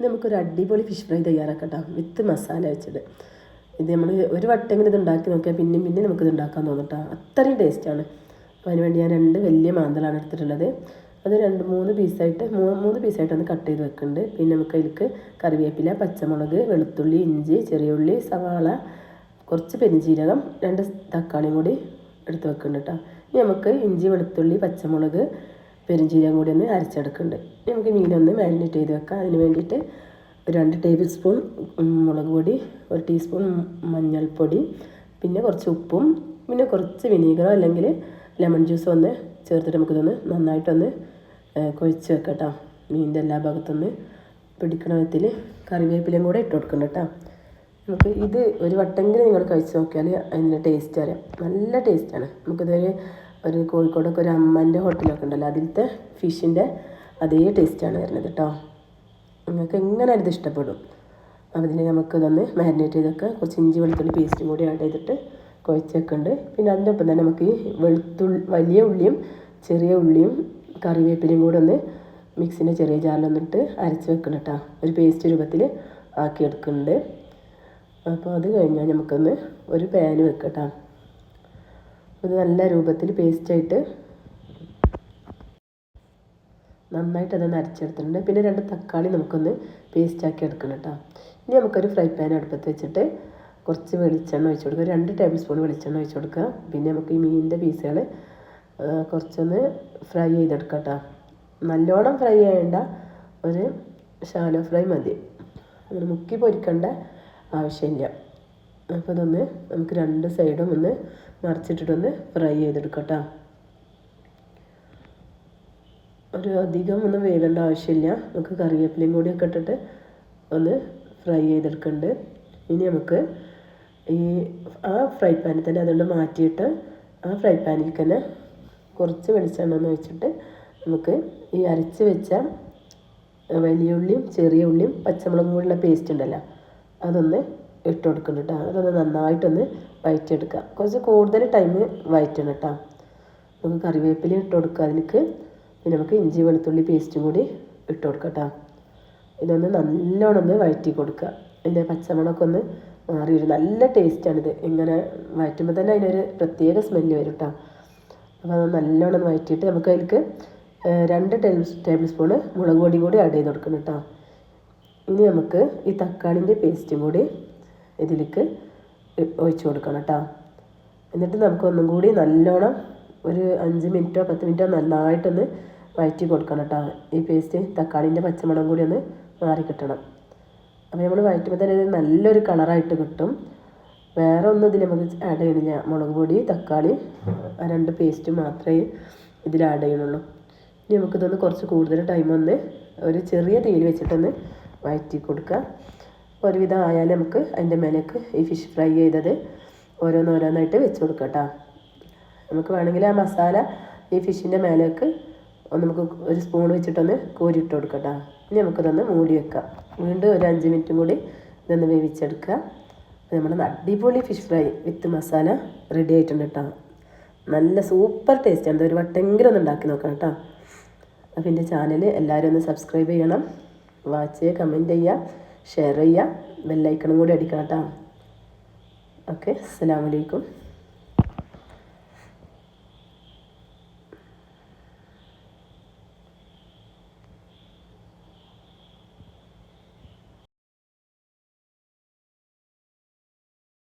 നമുക്കൊരു അടിപൊളി fish fry തയ്യാറാക്കട്ടോ വിത്ത് മസാല വെച്ചിട്ട്. ഇത് നമ്മൾ ഒരു വട്ടെങ്കിലും ഇത് ഉണ്ടാക്കി നോക്കിയാൽ പിന്നെയും പിന്നെ നമുക്കിത് ഉണ്ടാക്കാൻ തോന്നട്ടോ, അത്രയും ടേസ്റ്റാണ്. അപ്പോൾ അതിന് വേണ്ടി ഞാൻ 2 വലിയ മാന്തളാണ് എടുത്തിട്ടുള്ളത്. അത് 2-3 പീസായിട്ട് 3 പീസായിട്ടൊന്ന് കട്ട് ചെയ്ത് വെക്കുന്നുണ്ട്. പിന്നെ നമുക്ക് അതിലേക്ക് കറിവേപ്പില, പച്ചമുളക്, വെളുത്തുള്ളി, ഇഞ്ചി, ചെറിയ ഉള്ളി, സവാള, കുറച്ച് പെരിഞ്ചീരകം, 2 തക്കാളിയും കൂടി എടുത്ത് വെക്കുന്നുണ്ട് കേട്ടോ. ഇനി നമുക്ക് ഇഞ്ചി, വെളുത്തുള്ളി, പച്ചമുളക്, പെരിഞ്ചീരകം കൂടി ഒന്ന് അരച്ചെടുക്കുന്നുണ്ട്. ഇനി നമുക്ക് മീനൊന്ന് മാരിനേറ്റ് ചെയ്ത് വെക്കാം. അതിന് വേണ്ടിയിട്ട് 2 ടേബിൾ സ്പൂൺ മുളക് പൊടി, 1 ടീസ്പൂൺ മഞ്ഞൾപ്പൊടി, പിന്നെ കുറച്ച് ഉപ്പും, പിന്നെ കുറച്ച് വിനീഗറോ അല്ലെങ്കിൽ ലെമൺ ജ്യൂസോ ഒന്ന് ചേർത്തിട്ട് നമുക്കിതൊന്ന് നന്നായിട്ടൊന്ന് കുഴച്ച് വെക്കാം കേട്ടോ. മീനിൻ്റെ എല്ലാ ഭാഗത്തൊന്ന് പിടിക്കണ വിധത്തിൽ കറിവേപ്പിലയും കൂടെ ഇട്ട് കൊടുക്കണം കേട്ടോ. നമുക്ക് ഇത് ഒരു വട്ടെങ്കിലും നിങ്ങൾ കഴിച്ച് നോക്കിയാൽ അതിൻ്റെ ടേസ്റ്റ് അറിയാം. നല്ല ടേസ്റ്റാണ്. ഒരു കോഴിക്കോടൊക്കെ ഒരു അമ്മൻ്റെ ഹോട്ടലൊക്കെ ഉണ്ടല്ലോ, അതിലത്തെ ഫിഷിൻ്റെ അതേ ടേസ്റ്റാണ് വരുന്നത് കേട്ടോ. നിങ്ങൾക്ക് എങ്ങനെയാണ് ഇത് ഇഷ്ടപ്പെടും. അതിന് നമുക്കിതൊന്ന് മാരിനേറ്റ് ചെയ്തൊക്കെ കുറച്ച് ഇഞ്ചി വെളുത്തുള്ളി പേസ്റ്റും കൂടി ആഡ് ചെയ്തിട്ട് കുഴച്ചൊക്കെ ഉണ്ട്. പിന്നെ അതിൻ്റെ ഒപ്പം തന്നെ നമുക്ക് ഈ വലിയ ഉള്ളിയും ചെറിയ ഉള്ളിയും കറിവേപ്പിലയും കൂടെ ഒന്ന് മിക്സിൻ്റെ ചെറിയ ജാറിലൊന്നിട്ട് അരച്ച് വെക്കണം കേട്ടോ. ഒരു പേസ്റ്റ് രൂപത്തിൽ ആക്കിയെടുക്കുന്നുണ്ട്. അപ്പോൾ അത് കഴിഞ്ഞാൽ നമുക്കൊന്ന് ഒരു പാന് വെക്കട്ടോ. ഇത് നല്ല രൂപത്തിൽ പേസ്റ്റായിട്ട് നന്നായിട്ട് അതൊന്ന് അരച്ചെടുത്തിട്ടുണ്ട്. പിന്നെ 2 തക്കാളി നമുക്കൊന്ന് പേസ്റ്റാക്കി എടുക്കണം കേട്ടോ. ഇനി നമുക്കൊരു ഫ്രൈ പാൻ അടുപ്പത്ത് വെച്ചിട്ട് കുറച്ച് വെളിച്ചെണ്ണ ഒഴിച്ച് കൊടുക്കുക. 2 ടേബിൾ സ്പൂൺ വെളിച്ചെണ്ണ ഒഴിച്ച് കൊടുക്കുക. പിന്നെ നമുക്ക് ഈ മീനിൻ്റെ പീസുകൾ കുറച്ചൊന്ന് ഫ്രൈ ചെയ്തെടുക്കാം കേട്ടോ. നല്ലോണം ഫ്രൈ ചെയ്യേണ്ട, ഒരു ഷാലോ ഫ്രൈ മതി. അങ്ങനെ മുക്കി പൊരിക്കേണ്ട ആവശ്യമില്ല. അപ്പോൾ ഇതൊന്ന് നമുക്ക് 2 സൈഡും ഒന്ന് മറിച്ചിട്ടിട്ടൊന്ന് ഫ്രൈ ചെയ്തെടുക്കാം കേട്ടോ. അധികം ഒന്നും വേവേണ്ട ആവശ്യമില്ല. നമുക്ക് കറിവേപ്പിലയും കൂടിയൊക്കെ ഇട്ടിട്ട് ഒന്ന് ഫ്രൈ ചെയ്തെടുക്കുന്നുണ്ട്. ഇനി നമുക്ക് ആ ഫ്രൈ പാനിൽ തന്നെ അതുകൊണ്ട് മാറ്റിയിട്ട് ആ ഫ്രൈ പാനിൽ തന്നെ കുറച്ച് വെളിച്ചെണ്ണ ഒന്ന് ഒഴിച്ചിട്ട് നമുക്ക് ഈ അരച്ച് വെച്ച വലിയ ഉള്ളിയും ചെറിയ ഉള്ളിയും പച്ചമുളകും കൂടിയുള്ള പേസ്റ്റ് ഉണ്ടല്ലോ, അതൊന്ന് ഇട്ട് കൊടുക്കണം കേട്ടോ. അതൊന്ന് നന്നായിട്ടൊന്ന് വഴറ്റിയെടുക്കുക. കുറച്ച് കൂടുതൽ ടൈം വഴറ്റണം കേട്ടോ. നമുക്ക് കറിവേപ്പില ഇട്ട് കൊടുക്കുക അതിലേക്ക്. പിന്നെ നമുക്ക് ഇഞ്ചി വെളുത്തുള്ളി പേസ്റ്റും കൂടി ഇട്ട് കൊടുക്കാം കേട്ടോ. ഇതൊന്ന് നല്ലോണം ഒന്ന് വഴറ്റി കൊടുക്കുക. അതിൻ്റെ പച്ചമുളകൊക്കെ ഒന്ന് മാറി വരും. നല്ല ടേസ്റ്റാണിത്. ഇങ്ങനെ വഴറ്റുമ്പോൾ തന്നെ അതിനൊരു പ്രത്യേക സ്മെല്ല് വരും കേട്ടോ. അപ്പോൾ അത് നല്ലോണം വഴറ്റിയിട്ട് നമുക്ക് അതിലേക്ക് 2 ടേബിൾ സ്പൂണ് മുളക് പൊടിയും കൂടി ആഡ് ചെയ്ത് കൊടുക്കണം കേട്ടോ. ഇനി നമുക്ക് ഈ തക്കാളിൻ്റെ പേസ്റ്റും കൂടി ഇതിലേക്ക് ഒഴിച്ച് കൊടുക്കണം കേട്ടോ. എന്നിട്ട് നമുക്ക് ഒന്നും കൂടി നല്ലോണം ഒരു 5 മിനിറ്റോ 10 മിനിറ്റോ നന്നായിട്ടൊന്ന് വഴറ്റി കൊടുക്കണം കേട്ടോ. ഈ പേസ്റ്റ് തക്കാളിൻ്റെ പച്ചമണം കൂടി ഒന്ന് മാറി കിട്ടണം. അപ്പോൾ നമ്മൾ വഴറ്റുമ്പോൾ തന്നെ നല്ലൊരു കളറായിട്ട് കിട്ടും. വേറെ ഒന്നും ഇതിൽ നമുക്ക് ആഡ് ചെയ്യണില്ല. മുളക് പൊടി, തക്കാളി, 2 പേസ്റ്റ് മാത്രമേ ഇതിൽ ആഡ് ചെയ്യണുള്ളൂ. ഇനി നമുക്കിതൊന്ന് കുറച്ച് കൂടുതൽ ടൈം ഒന്ന് ഒരു ചെറിയ തീയിൽ വെച്ചിട്ടൊന്ന് വഴറ്റി കൊടുക്കുക. ഒരുവിധം ആയാലും നമുക്ക് അതിൻ്റെ മേലേക്ക് ഈ ഫിഷ് ഫ്രൈ ചെയ്തത് ഓരോന്നോരോന്നായിട്ട് വെച്ച് കൊടുക്കാം കേട്ടോ. നമുക്ക് വേണമെങ്കിൽ ആ മസാല ഈ ഫിഷിൻ്റെ മേലേക്ക് നമുക്ക് ഒരു സ്പൂൺ വെച്ചിട്ടൊന്ന് കോരിയിട്ട് കൊടുക്കാം കേട്ടോ. ഇനി നമുക്കിതൊന്ന് മൂടി വെക്കാം. വീണ്ടും ഒരു 5 മിനിറ്റും കൂടി ഇതൊന്ന് വേവിച്ചെടുക്കുക. നമ്മുടെ അടിപൊളി ഫിഷ് ഫ്രൈ വിത്ത് മസാല റെഡി ആയിട്ടുണ്ട് കേട്ടോ. നല്ല സൂപ്പർ ടേസ്റ്റാണ്. ഒരു വട്ടെങ്കിലും ഒന്ന് ഉണ്ടാക്കി നോക്കാം കേട്ടോ. അപ്പോൾ എൻ്റെ ചാനൽ എല്ലാവരും ഒന്ന് സബ്സ്ക്രൈബ് ചെയ്യണം, വാച്ച് ചെയ്യുക, കമൻറ്റ് ചെയ്യുക, ഷെയർ ചെയ്യുക, ബെല്ലൈക്കണും കൂടി അടിക്കണം കേട്ടോ. ഓക്കെ, അസ്സലാമു അലൈക്കും.